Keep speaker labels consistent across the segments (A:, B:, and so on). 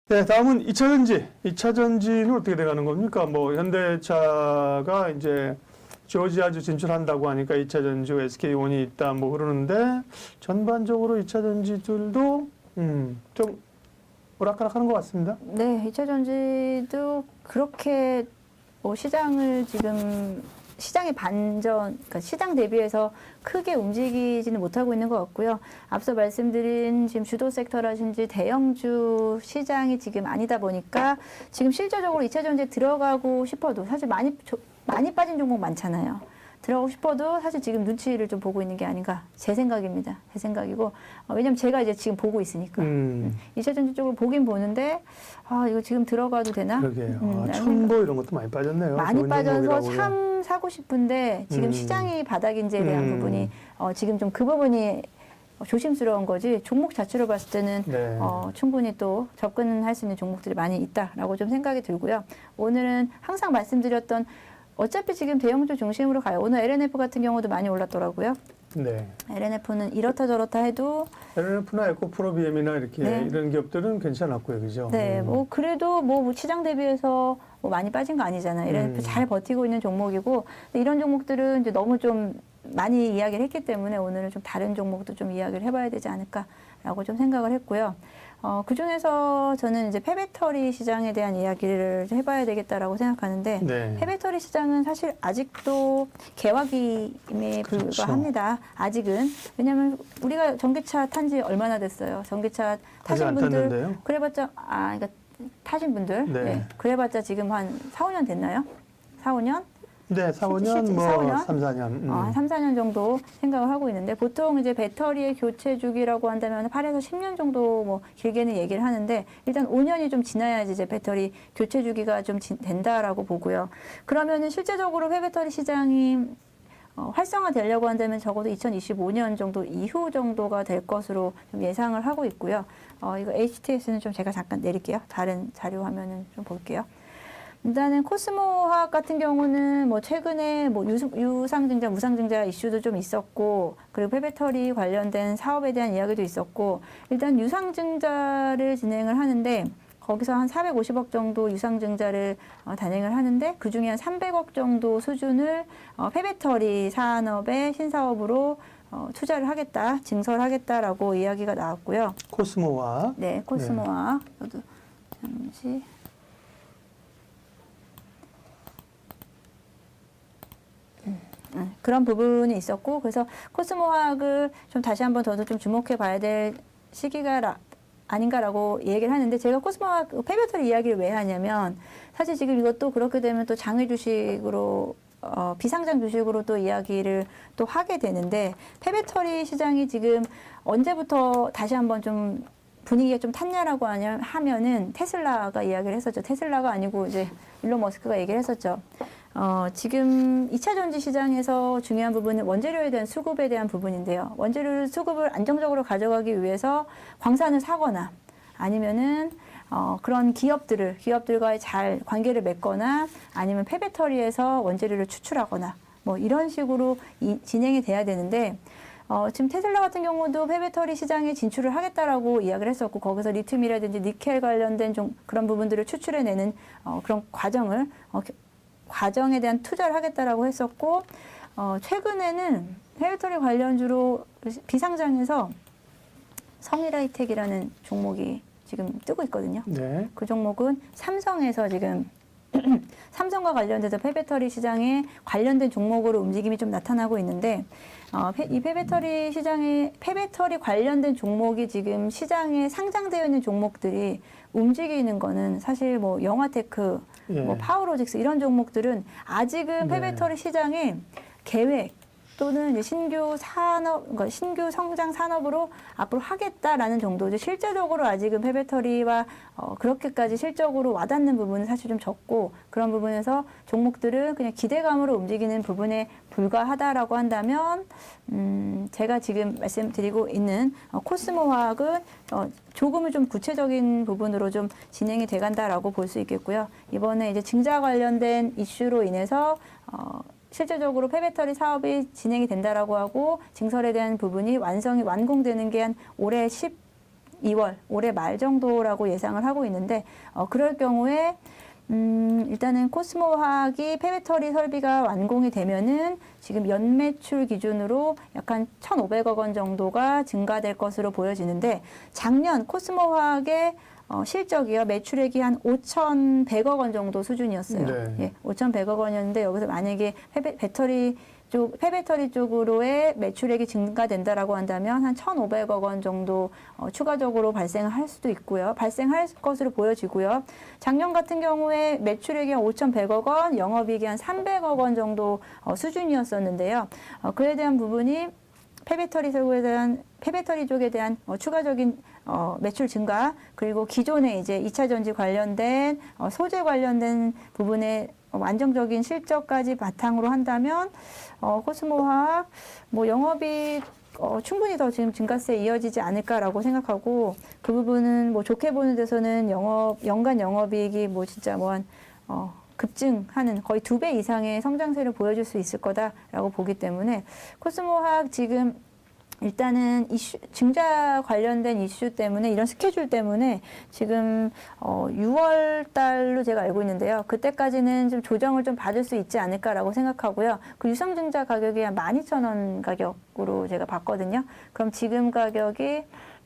A: 네, 다음은 2차 전지. 2차 전지는 어떻게 돼가는 겁니까? 뭐 현대차가 이제 조지아주 진출한다고 하니까 2차 전지 SK온이 있다 뭐 그러는데 전반적으로 2차 전지들도 좀 오락가락하는 것 같습니다.
B: 네, 2차 전지도 그렇게 뭐 시장을 지금 시장의 반전, 그러니까 시장 대비해서 크게 움직이지는 못하고 있는 것 같고요. 앞서 말씀드린 지금 주도 섹터라든지 대형주 시장이 지금 아니다 보니까 지금 실질적으로 2차 전지에 들어가고 싶어도 사실 많이 빠진 종목 많잖아요. 들어가고 싶어도 사실 지금 눈치를 좀 보고 있는 게 아닌가 제 생각입니다. 제 생각이고 왜냐면 제가 이제 지금 보고 있으니까 2차 전지 쪽으로 보긴 보는데 이거 지금 들어가도 되나?
A: 그러게요. 첨보 이런 것도 많이 빠졌네요.
B: 많이 빠져서 참 사고 싶은데 지금 시장이 바닥인지에 대한 부분이 지금 좀 그 부분이 조심스러운 거지 종목 자체로 봤을 때는
A: 네.
B: 충분히 또 접근할 수 있는 종목들이 많이 있다라고 좀 생각이 들고요. 오늘은 항상 말씀드렸던 어차피 지금 대형주 중심으로 가요. 오늘 LNF 같은 경우도 많이 올랐더라고요.
A: 네.
B: LNF는 이렇다 저렇다 해도
A: LNF나 에코프로비엠이나 이렇게
B: 네.
A: 이런 기업들은 괜찮았고요, 그죠?
B: 네, 뭐 그래도 뭐 시장 대비해서 뭐 많이 빠진 거 아니잖아요. LNF 잘 버티고 있는 종목이고 근데 이런 종목들은 이제 너무 좀 많이 이야기를 했기 때문에 오늘은 좀 다른 종목도 좀 이야기를 해봐야 되지 않을까라고 좀 생각을 했고요. 그 중에서 저는 이제 폐배터리 시장에 대한 이야기를 해봐야 되겠다라고 생각하는데
A: 네.
B: 폐배터리 시장은 사실 아직도 개화기임에 불과합니다. 아직은 왜냐하면 우리가 전기차 탄 지 얼마나 됐어요. 전기차
A: 아직 안
B: 타신 분들
A: 탔는데요?
B: 그래봤자 그러니까 타신 분들
A: 네.
B: 네. 그래봤자 지금 한 4, 5년 됐나요? 4, 5년?
A: 네, 4, 5년, 뭐
B: 4, 5년?
A: 3, 4년.
B: 한 3, 4년 정도 생각을 하고 있는데 보통 이제 배터리의 교체 주기라고 한다면 8에서 10년 정도 뭐 길게는 얘기를 하는데 일단 5년이 좀 지나야지 이제 배터리 교체 주기가 좀 된다라고 보고요. 그러면은 실제적으로 폐배터리 시장이 활성화되려고 한다면 적어도 2025년 정도 이후 정도가 될 것으로 좀 예상을 하고 있고요. 이거 HTS는 좀 제가 잠깐 내릴게요. 다른 자료 화면은 좀 볼게요. 일단은 코스모화학 같은 경우는 뭐 최근에 뭐 유상증자, 무상증자 이슈도 좀 있었고 그리고 폐배터리 관련된 사업에 대한 이야기도 있었고 일단 유상증자를 진행을 하는데 거기서 한 450억 정도 유상증자를 단행을 하는데 그중에 한 300억 정도 수준을 폐배터리 산업의 신사업으로 투자를 하겠다, 증설하겠다라고 이야기가 나왔고요.
A: 코스모와.
B: 네, 코스모화학. 저도 잠시. 그런 부분이 있었고 그래서 코스모화학을 좀 다시 한번 더도 좀 주목해 봐야 될 시기가 아닌가라고 얘기를 하는데 제가 코스모화학 폐배터리 이야기를 왜 하냐면 사실 지금 이것도 그렇게 되면 또 장외 주식으로 비상장 주식으로 또 이야기를 또 하게 되는데 폐배터리 시장이 지금 언제부터 다시 한번 좀 분위기가 좀 탔냐라고 하면은 테슬라가 이야기를 했었죠. 테슬라가 아니고 이제 일론 머스크가 얘기를 했었죠. 지금 2차 전지 시장에서 중요한 부분은 원재료에 대한 수급에 대한 부분인데요. 원재료 수급을 안정적으로 가져가기 위해서 광산을 사거나 아니면은 그런 기업들과의 잘 관계를 맺거나 아니면 폐배터리에서 원재료를 추출하거나 뭐 이런 식으로 진행이 돼야 되는데 지금 테슬라 같은 경우도 폐배터리 시장에 진출을 하겠다라고 이야기를 했었고 거기서 리튬이라든지 니켈 관련된 좀 그런 부분들을 추출해내는 그런 과정에 대한 투자를 하겠다라고 했었고 최근에는 폐배터리 관련주로 비상장에서 성일하이텍이라는 종목이 지금 뜨고 있거든요.
A: 네.
B: 그 종목은 삼성에서 지금 삼성과 관련돼서 폐배터리 시장에 관련된 종목으로 움직임이 좀 나타나고 있는데 이 폐배터리 시장에 폐배터리 관련된 종목이 지금 시장에 상장되어 있는 종목들이 움직이는 거는 사실 뭐 영화테크,
A: 예.
B: 뭐 파워로직스 이런 종목들은 아직은 폐배터리 시장에 계획 또는 이제 신규 산업, 그러니까 신규 성장 산업으로 앞으로 하겠다라는 정도죠. 실제적으로 아직은 폐배터리와 그렇게까지 실적으로 와닿는 부분은 사실 좀 적고 그런 부분에서 종목들은 그냥 기대감으로 움직이는 부분에 불과하다라고 한다면 제가 지금 말씀드리고 있는 코스모화학은 조금은 좀 구체적인 부분으로 좀 진행이 돼간다라고 볼 수 있겠고요. 이번에 이제 증자 관련된 이슈로 인해서 실제적으로 폐배터리 사업이 진행이 된다라고 하고 증설에 대한 부분이 완공되는 게 한 올해 2월 올해 말 정도라고 예상을 하고 있는데 그럴 경우에 일단은 코스모화학이 폐배터리 설비가 완공이 되면은 지금 연매출 기준으로 약간 1,500억 원 정도가 증가될 것으로 보여지는데 작년 코스모화학의 실적이요. 매출액이 한 5,100억 원 정도 수준이었어요.
A: 네.
B: 예, 5,100억 원이었는데 여기서 만약에 폐배터리 쪽으로의 매출액이 증가된다라고 한다면 한 1,500억 원 정도 추가적으로 발생할 수도 있고요. 발생할 것으로 보여지고요. 작년 같은 경우에 매출액이 한 5,100억 원, 영업이익이 한 300억 원 정도 수준이었었는데요. 그에 대한 부분이 폐배터리 쪽에 대한 추가적인 매출 증가, 그리고 기존에 이제 2차 전지 관련된 소재 관련된 부분에 안정적인 실적까지 바탕으로 한다면 코스모화학 뭐 영업이 충분히 더 지금 증가세에 이어지지 않을까라고 생각하고, 그 부분은 뭐 좋게 보는 데서는 연간 영업이익이 뭐 진짜 뭐한 급증하는 거의 2배 이상의 성장세를 보여줄 수 있을 거다라고 보기 때문에 코스모화학 지금 일단은 증자 관련된 이슈 때문에, 이런 스케줄 때문에 지금 6월 달로 제가 알고 있는데요. 그때까지는 좀 조정을 좀 받을 수 있지 않을까라고 생각하고요. 그 유성증자 가격이 한 12,000원 가격으로 제가 봤거든요. 그럼 지금 가격이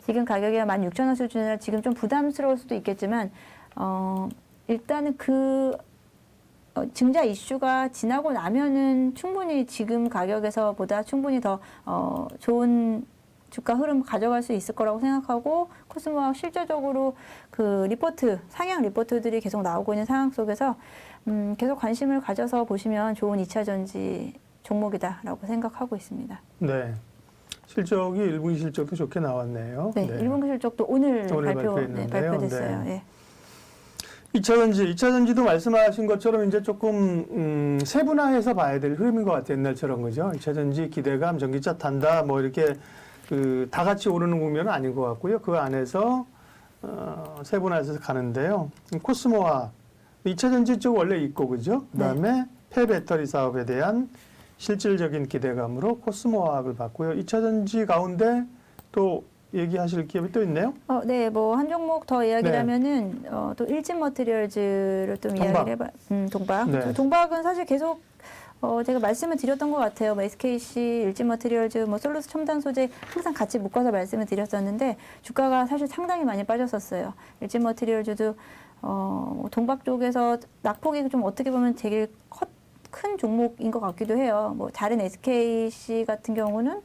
B: 한 16,000원 수준이라 지금 좀 부담스러울 수도 있겠지만 일단은 증자 이슈가 지나고 나면은 충분히 지금 가격에서보다 충분히 더 좋은 주가 흐름 가져갈 수 있을 거라고 생각하고, 코스모화학 실제적으로 그 상향 리포트들이 계속 나오고 있는 상황 속에서 계속 관심을 가져서 보시면 좋은 2차 전지 종목이다라고 생각하고 있습니다.
A: 네. 실적이 1분기 실적도 좋게 나왔네요.
B: 네, 1분기 실적도 오늘 발표됐어요.
A: 네.
B: 예.
A: 2차 전지도 말씀하신 것처럼 이제 조금 세분화해서 봐야 될 흐름인 것 같아요. 옛날처럼, 그죠? 2차 전지 기대감, 전기차 탄다, 뭐 이렇게 다 같이 오르는 국면은 아닌 것 같고요. 그 안에서 세분화해서 가는데요. 코스모화 2차 전지 쪽 원래 있고, 그죠? 그다음에 폐배터리 사업에 대한 실질적인 기대감으로 코스모화학을 봤고요. 2차 전지 가운데 또 얘기하실 기업이 또 있네요?
B: 네, 뭐 한 종목 더 이야기를 하면은 또 일진 머티리얼즈를 좀 이야기를 해봐. 동박.
A: 네.
B: 동박은 사실 계속 제가 말씀을 드렸던 것 같아요. 뭐 SKC, 일진 머티리얼즈, 뭐 솔루스 첨단 소재 항상 같이 묶어서 말씀을 드렸었는데 주가가 사실 상당히 많이 빠졌었어요. 일진 머티리얼즈도 동박 쪽에서 낙폭이 좀 어떻게 보면 되게 큰 종목인 것 같기도 해요. 뭐 다른 SKC 같은 경우는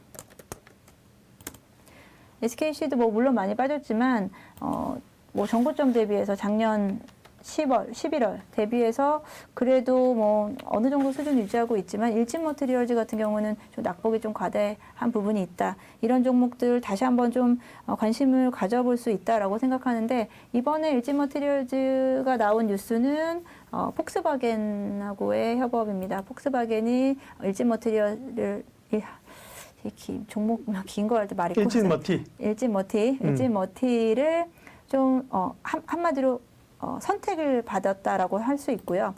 B: SKC도 뭐 물론 많이 빠졌지만 뭐 정고점 대비해서 작년 10월, 11월 대비해서 그래도 뭐 어느 정도 수준 유지하고 있지만 일진 머티리얼즈 같은 경우는 좀 낙폭이 좀 과대한 부분이 있다. 이런 종목들 다시 한번 좀 관심을 가져볼 수 있다라고 생각하는데, 이번에 일진 머티리얼즈가 나온 뉴스는 폭스바겐하고의 협업입니다. 폭스바겐이 일진 머티리얼을 종목 긴 거 할 때 말이 일진 머티를 좀 한마디로 선택을 받았다라고 할 수 있고요.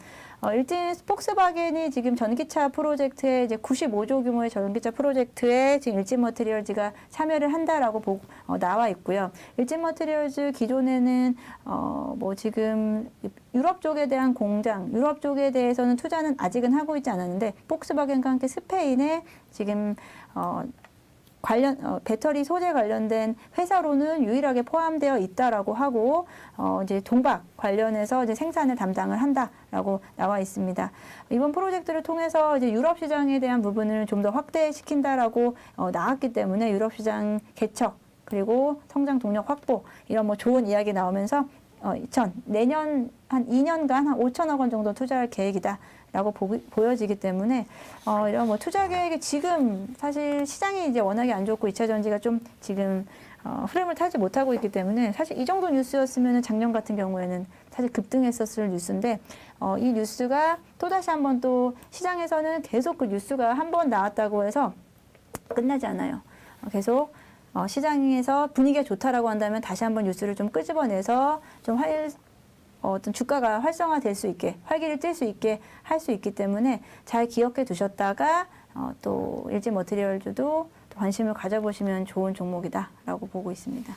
B: 일진 폭스바겐이 지금 전기차 프로젝트에 이제 95조 규모의 전기차 프로젝트에 지금 일진 머티리얼즈가 참여를 한다라고 나와 있고요. 일진 머티리얼즈 기존에는 뭐 지금 유럽 쪽에 대한 공장, 유럽 쪽에 대해서는 투자는 아직은 하고 있지 않았는데, 폭스바겐과 함께 스페인에 지금 배터리 소재 관련된 회사로는 유일하게 포함되어 있다라고 하고, 이제 동박 관련해서 이제 생산을 담당을 한다라고 나와 있습니다. 이번 프로젝트를 통해서 이제 유럽 시장에 대한 부분을 좀 더 확대시킨다라고 나왔기 때문에 유럽 시장 개척, 그리고 성장 동력 확보, 이런 뭐 좋은 이야기 나오면서 내년 한 2년간 한 5천억 원 정도 투자할 계획이다라고 보여지기 때문에 이런 뭐 투자 계획이 지금 사실 시장이 이제 워낙에 안 좋고 2차 전지가 좀 지금 흐름을 타지 못하고 있기 때문에 사실 이 정도 뉴스였으면 작년 같은 경우에는 사실 급등했었을 뉴스인데, 이 뉴스가 또다시 한번 또 시장에서는 계속 그 뉴스가 한 번 나왔다고 해서 끝나지 않아요. 계속 시장에서 분위기가 좋다라고 한다면 다시 한번 뉴스를 좀 끄집어내서 좀 어떤 주가가 활성화될 수 있게, 활기를 띨 수 있게 할 수 있기 때문에 잘 기억해 두셨다가 또 일진 머티리얼즈도 관심을 가져보시면 좋은 종목이다라고 보고 있습니다.